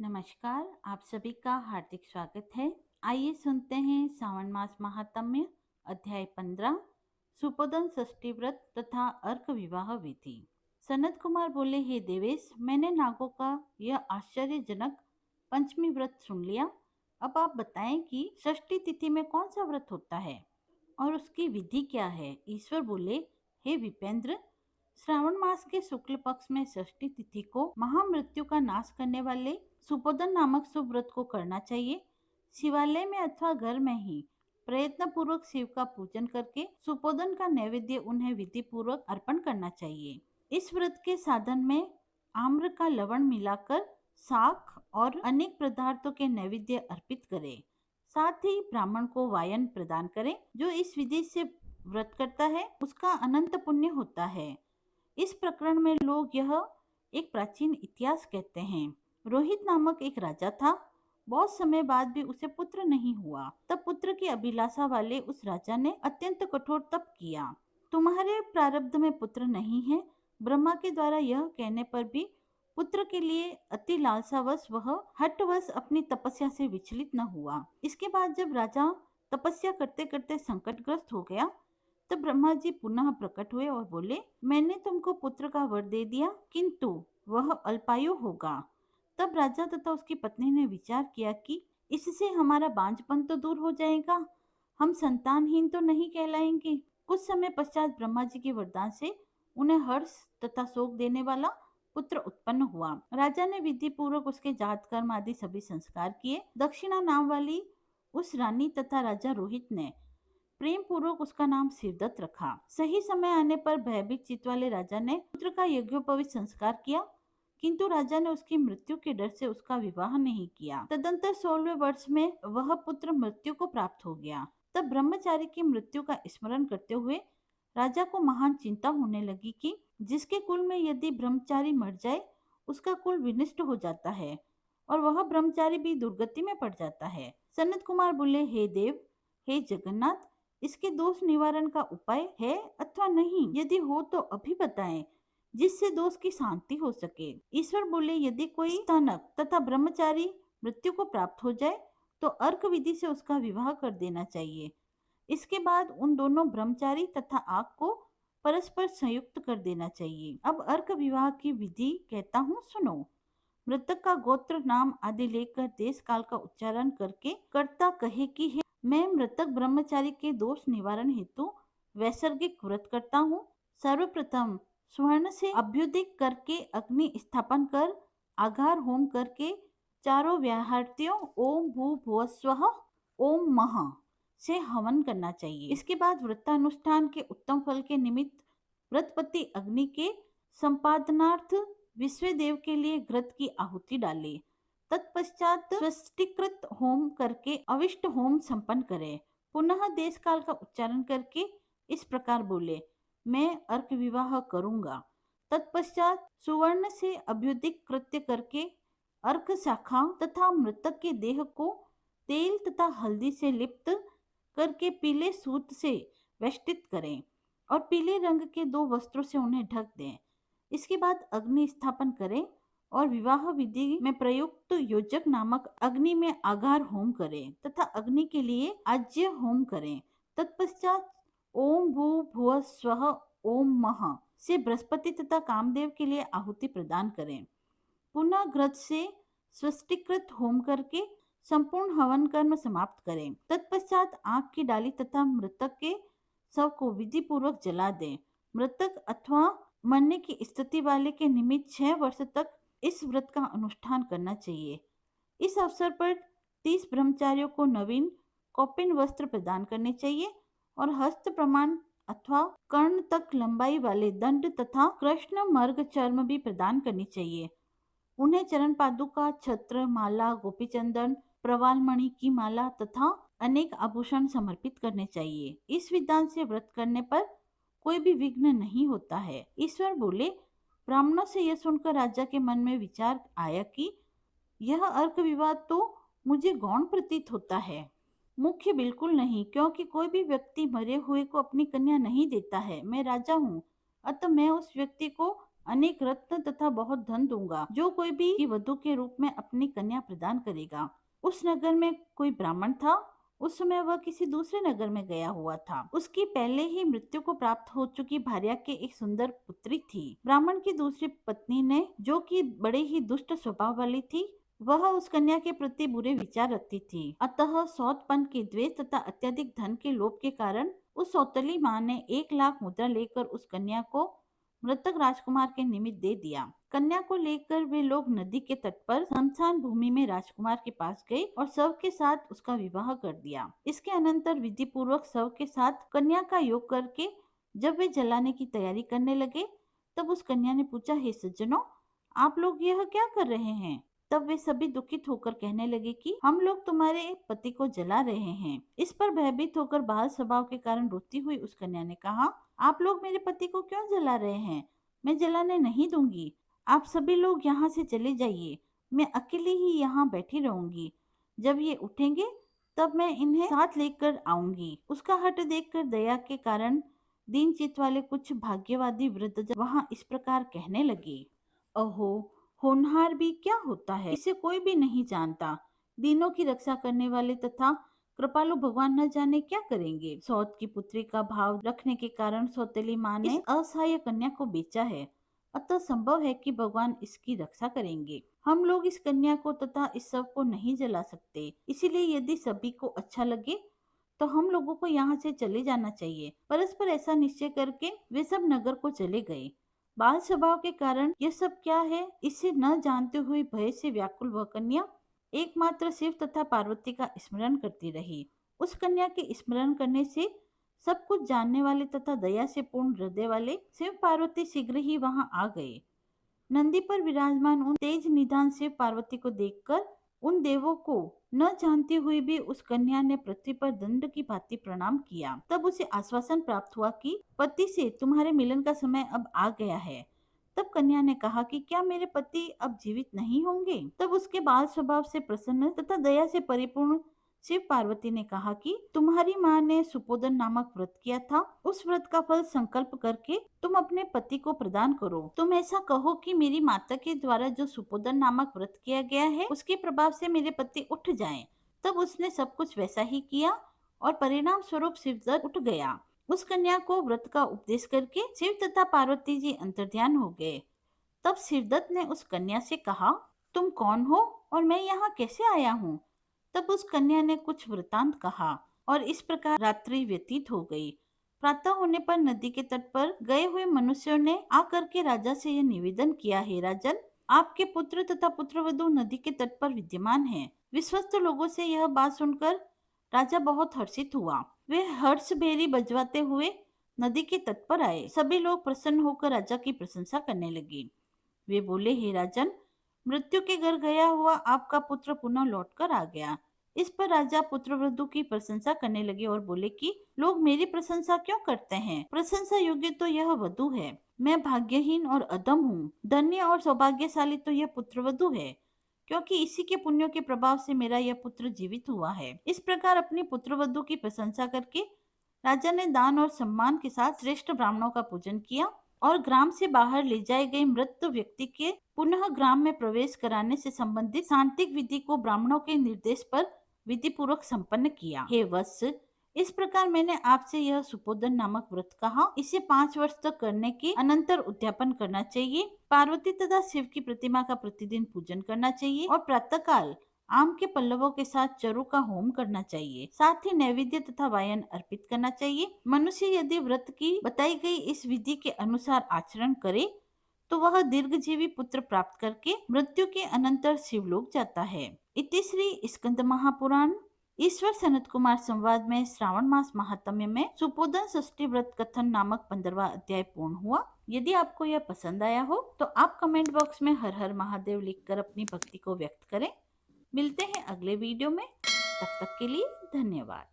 नमस्कार, आप सभी का हार्दिक स्वागत है। आइए सुनते हैं सावन मास महात्म्य अध्याय 15 सुपोदन षष्ठी व्रत तथा अर्क विवाह विधि। सनत कुमार बोले, हे देवेश, मैंने नागों का यह आश्चर्यजनक पंचमी व्रत सुन लिया। अब आप बताएं कि षष्ठी तिथि में कौन सा व्रत होता है और उसकी विधि क्या है। ईश्वर बोले, हे विपेंद्र, श्रावण मास के शुक्ल पक्ष में षष्ठी तिथि को महामृत्यु का नाश करने वाले सुपोदन नामक शुभ व्रत को करना चाहिए। शिवालय में अथवा घर में ही प्रयत्न पूर्वक शिव का पूजन करके सुपोदन का नैवेद्य उन्हें विधि पूर्वक अर्पण करना चाहिए। इस व्रत के साधन में आम्र का लवण मिलाकर शाक और अनेक पदार्थों के नैवेद्य अर्पित करें। साथ ही ब्राह्मण को वायन प्रदान करें। जो इस विधि से व्रत करता है उसका अनंत पुण्य होता है। इस प्रकरण में लोग यह एक प्राचीन इतिहास कहते हैं। रोहित नामक एक राजा था। बहुत समय बाद भी उसे पुत्र नहीं हुआ। तब पुत्र की अभिलाषा वाले उस राजा ने अत्यंत कठोर तप किया। तुम्हारे प्रारब्ध में पुत्र नहीं है। ब्रह्मा के द्वारा यह कहने पर भी पुत्र के लिए अति लालसावश वह हठवश अपनी तपस्या से विचलित न हुआ। इसके बाद जब राजा तपस्या करते करते संकटग्रस्त हो गया, तब ब्रह्मा जी पुनः प्रकट हुए और बोले, मैंने तुमको पुत्र का वर दे दिया, किंतु वह अल्पायु होगा। तब राजा तथा उसकी पत्नी ने विचार किया कि इससे हमारा बांझपन तो दूर हो जाएगा, हम संतानहीन तो नहीं कहलाएंगे। कुछ समय पश्चात ब्रह्मा जी के वरदान से उन्हें हर्ष तथा शोक देने वाला पुत्र उत्पन्न हुआ। राजा ने विधि पूर्वक उसके जात कर्म आदि सभी संस्कार किए। दक्षिणा नाम वाली उस रानी तथा राजा रोहित ने प्रेम पूर्वक उसका नाम शिवदत्त रखा। सही समय आने पर भयभीत चित्त वाले राजा ने पुत्र का यज्ञोपवीत संस्कार किया, किंतु राजा ने उसकी मृत्यु के डर से उसका विवाह नहीं किया। तदंतर 16वें वर्ष में वह पुत्र मृत्यु को प्राप्त हो गया। तब ब्रह्मचारी की मृत्यु का स्मरण करते हुए राजा को महान चिंता होने लगी कि जिसके कुल में यदि ब्रह्मचारी मर जाए उसका कुल विनष्ट हो जाता है और वह ब्रह्मचारी भी दुर्गति में पड़ जाता है। सनत कुमार बोले, हे देव, हे जगन्नाथ, इसके दोष निवारण का उपाय है अथवा नहीं? यदि हो तो अभी बताएं, जिससे दोष की शांति हो सके। ईश्वर बोले, यदि कोई स्तनक तथा ब्रह्मचारी मृत्यु को प्राप्त हो जाए तो अर्क विधि से उसका विवाह कर देना चाहिए। इसके बाद उन दोनों ब्रह्मचारी तथा आग को परस्पर संयुक्त कर देना चाहिए। अब अर्क विवाह की विधि कहता हूँ, सुनो। मृतक का गोत्र, नाम आदि लेकर देश काल का उच्चारण करके कर्ता कहे कि हे, मैं मृतक ब्रह्मचारी के दोष निवारण हेतु वैसर्गिक व्रत करता हूँ। सर्वप्रथम स्वर्ण से अभ्युदिक करके अग्नि स्थापन कर आघार होम करके चारों व्याहृतियों ओम भू भुव स्वः ओम मह से हवन करना चाहिए। इसके बाद व्रतानुष्ठान के उत्तम फल के निमित्त व्रतपति अग्नि के संपादनार्थ विश्वदेव के लिए घृत की आहुति डाले। तत्पश्चात स्वस्तिकृत होम करके अविष्ट होम संपन्न करे। पुनः देश काल का उच्चारण करके इस प्रकार बोले, मैं अर्क विवाह करूंगा। तत्पश्चात सुवर्ण से अभ्युदिक कृत्य करके अर्क शाखा तथा मृतक के देह को तेल तथा हल्दी से लिप्त करके पीले सूत से वेष्टित करें और पीले रंग के 2 वस्त्रों से उन्हें ढक दें। इसके बाद अग्नि स्थापन करें और विवाह विधि में प्रयुक्त योजक नामक अग्नि में आघार होम करें तथा अग्नि के लिए आज्य होम करें। तत्पश्चात ओम भू भुव स्वः ओम मह से बृहस्पति तथा कामदेव के लिए आहुति प्रदान करें। पुनः घृत से स्वस्तिकृत होम करके संपूर्ण हवन कर्म समाप्त करें। तत्पश्चात आग की डाली तथा मृतक के शव को विधि पूर्वक जला दें। मृतक अथवा मरने की स्थिति वाले के निमित्त 6 वर्ष तक इस व्रत का अनुष्ठान करना चाहिए। इस अवसर पर 30 ब्रह्मचारियों को नवीन कौपिन वस्त्र प्रदान करने चाहिए और हस्त प्रमाण अथवा कर्ण तक लंबाई वाले दंड तथा कृष्ण मर्ग चर्म भी प्रदान करनी चाहिए। उन्हें चरण पादुका, छत्र, माला, गोपीचंदन, प्रवालमणि की माला तथा अनेक आभूषण समर्पित करने चाहिए। इस विधान से व्रत करने पर कोई भी विघ्न नहीं होता है। ईश्वर बोले, ब्राह्मणों से यह सुनकर राजा के मन में विचार आया कि यह अर्क विवाह तो मुझे गौण प्रतीत होता है, मुख्य बिल्कुल नहीं, क्योंकि कोई भी व्यक्ति मरे हुए को अपनी कन्या नहीं देता है। मैं राजा हूँ, अतः मैं उस व्यक्ति को अनेक रत्न तथा बहुत धन दूंगा जो कोई भी की वधु के रूप में अपनी कन्या प्रदान करेगा। उस नगर में कोई ब्राह्मण था। उस समय वह किसी दूसरे नगर में गया हुआ था। उसकी पहले ही मृत्यु को प्राप्त हो चुकी भार्या के एक सुंदर पुत्री थी। ब्राह्मण की दूसरी पत्नी ने, जो कि बड़े ही दुष्ट स्वभाव वाली थी, वह उस कन्या के प्रति बुरे विचार रखती थी। अतः सौतपन के द्वेष तथा अत्यधिक धन के लोभ के कारण उस सौतेली माँ ने 1 लाख मुद्रा लेकर उस कन्या को मृतक राजकुमार के निमित्त दे दिया। कन्या को लेकर वे लोग नदी के तट पर शमशान भूमि में राजकुमार के पास गए और शव के साथ उसका विवाह कर दिया। इसके अनंतर विधि पूर्वक शव के साथ कन्या का योग करके जब वे जलाने की तैयारी करने लगे, तब उस कन्या ने पूछा, हे सज्जनों, आप लोग यह क्या कर रहे हैं? तब वे सभी दुखित होकर कहने लगे कि हम लोग तुम्हारे पति को जला रहे हैं। इस पर भयभीत होकर बाल स्वभाव के कारण रोती हुई उस कन्या ने कहा, आप लोग मेरे पति को क्यों जला रहे हैं? मैं जलाने नहीं दूंगी। आप सभी लोग यहाँ से चले जाइए। मैं अकेली ही यहाँ बैठी रहूंगी। जब ये उठेंगे तब मैं इन्हें साथ लेकर आऊंगी। उसका हठ देखकर दया के कारण दीन चित्त वाले कुछ भाग्यवादी वृद्धजन वहां इस प्रकार कहने लगे, अहो, होनहार भी क्या होता है, इसे कोई भी नहीं जानता। दीनों की रक्षा करने वाले तथा कृपालु भगवान न जाने क्या करेंगे। सौत की पुत्री का भाव रखने के कारण सौतेली माँ ने इस असहाय कन्या को बेचा है। अतः संभव है कि भगवान इसकी रक्षा करेंगे। हम लोग इस कन्या को तथा इस शव को नहीं जला सकते। इसीलिए यदि सभी को अच्छा लगे तो हम लोगों को यहाँ से चले जाना चाहिए। परस्पर ऐसा निश्चय करके वे सब नगर को चले गए। बाल स्वभाव के कारण यह सब क्या है, इसे न जानते हुए भय से व्याकुल वह कन्या एकमात्र शिव तथा पार्वती का स्मरण करती रही। उस कन्या के स्मरण करने से सब कुछ जानने वाले तथा दया से पूर्ण हृदय वाले शिव पार्वती शीघ्र ही वहां आ गए। नंदी पर विराजमान उन तेज निधान शिव पार्वती को देखकर उन देवों को न जानती हुई भी उस कन्या ने पृथ्वी पर दंड की भांति प्रणाम किया। तब उसे आश्वासन प्राप्त हुआ कि पति से तुम्हारे मिलन का समय अब आ गया है। तब कन्या ने कहा कि क्या मेरे पति अब जीवित नहीं होंगे? तब उसके बाल स्वभाव से प्रसन्न तथा दया से परिपूर्ण शिव पार्वती ने कहा कि तुम्हारी माँ ने सुपोदन नामक व्रत किया था। उस व्रत का फल संकल्प करके तुम अपने पति को प्रदान करो। तुम ऐसा कहो कि मेरी माता के द्वारा जो सुपोदन नामक व्रत किया गया है उसके प्रभाव से मेरे पति उठ जाएं। तब उसने सब कुछ वैसा ही किया और परिणाम स्वरूप शिवदत्त उठ गया। उस कन्या को व्रत का उपदेश करके शिव तथा पार्वती जी अंतर्ध्यान हो गए। तब शिवदत्त ने उस कन्या से कहा, तुम कौन हो और मैं यहाँ कैसे आया हूँ? तब उस कन्या ने कुछ वृतांत कहा और इस प्रकार रात्रि व्यतीत हो गई। प्रातः होने पर नदी के तट पर गए हुए मनुष्यों ने आकर के राजा से यह निवेदन किया, हे राजन, आपके पुत्र तथा पुत्रवधू नदी के तट पर विद्यमान हैं। विश्वस्त लोगों से यह बात सुनकर राजा बहुत हर्षित हुआ। वे हर्ष भेरी बजवाते हुए नदी के तट पर आए। सभी लोग प्रसन्न होकर राजा की प्रशंसा करने लगे। वे बोले, हे राजन, मृत्यु के घर गया हुआ आपका पुत्र पुनः लौटकर आ गया। इस पर राजा पुत्रवधू की प्रशंसा करने लगे और बोले कि लोग मेरी प्रशंसा क्यों करते हैं? प्रशंसा योग्य तो यह वधू है। मैं भाग्यहीन और अधम हूँ। धन्य और सौभाग्यशाली तो यह पुत्रवधू है, क्योंकि इसी के पुण्यों के प्रभाव से मेरा यह पुत्र जीवित हुआ है। इस प्रकार अपनी पुत्रवधू की प्रशंसा करके राजा ने दान और सम्मान के साथ श्रेष्ठ ब्राह्मणों का पूजन किया और ग्राम से बाहर ले जाए गए मृत व्यक्ति के पुनः ग्राम में प्रवेश कराने से संबंधित सांतिक विधि को ब्राह्मणों के निर्देश पर विधि पूर्वक संपन्न किया। हे वत्स, इस प्रकार मैंने आपसे यह सुपोदन नामक व्रत कहा। इसे 5 वर्ष तक करने के अनंतर उद्यापन करना चाहिए। पार्वती तथा शिव की प्रतिमा का प्रतिदिन पूजन करना चाहिए और प्रातःकाल आम के पल्लवों के साथ चरु का होम करना चाहिए। साथ ही नैवेद्य तथा वायन अर्पित करना चाहिए। मनुष्य यदि व्रत की बताई गई इस विधि के अनुसार आचरण करे तो वह दीर्घजीवी पुत्र प्राप्त करके मृत्यु के अनंतर शिवलोक जाता है। इति श्री स्कंद महापुराण ईश्वर सनत कुमार संवाद में श्रावण मास महात्म्य में सुपोदन षष्ठी व्रत कथन नामक 15वां अध्याय पूर्ण हुआ। यदि आपको यह पसंद आया हो तो आप कमेंट बॉक्स में हर हर महादेव लिखकर अपनी भक्ति को व्यक्त करें। मिलते हैं अगले वीडियो में। तब तक के लिए धन्यवाद।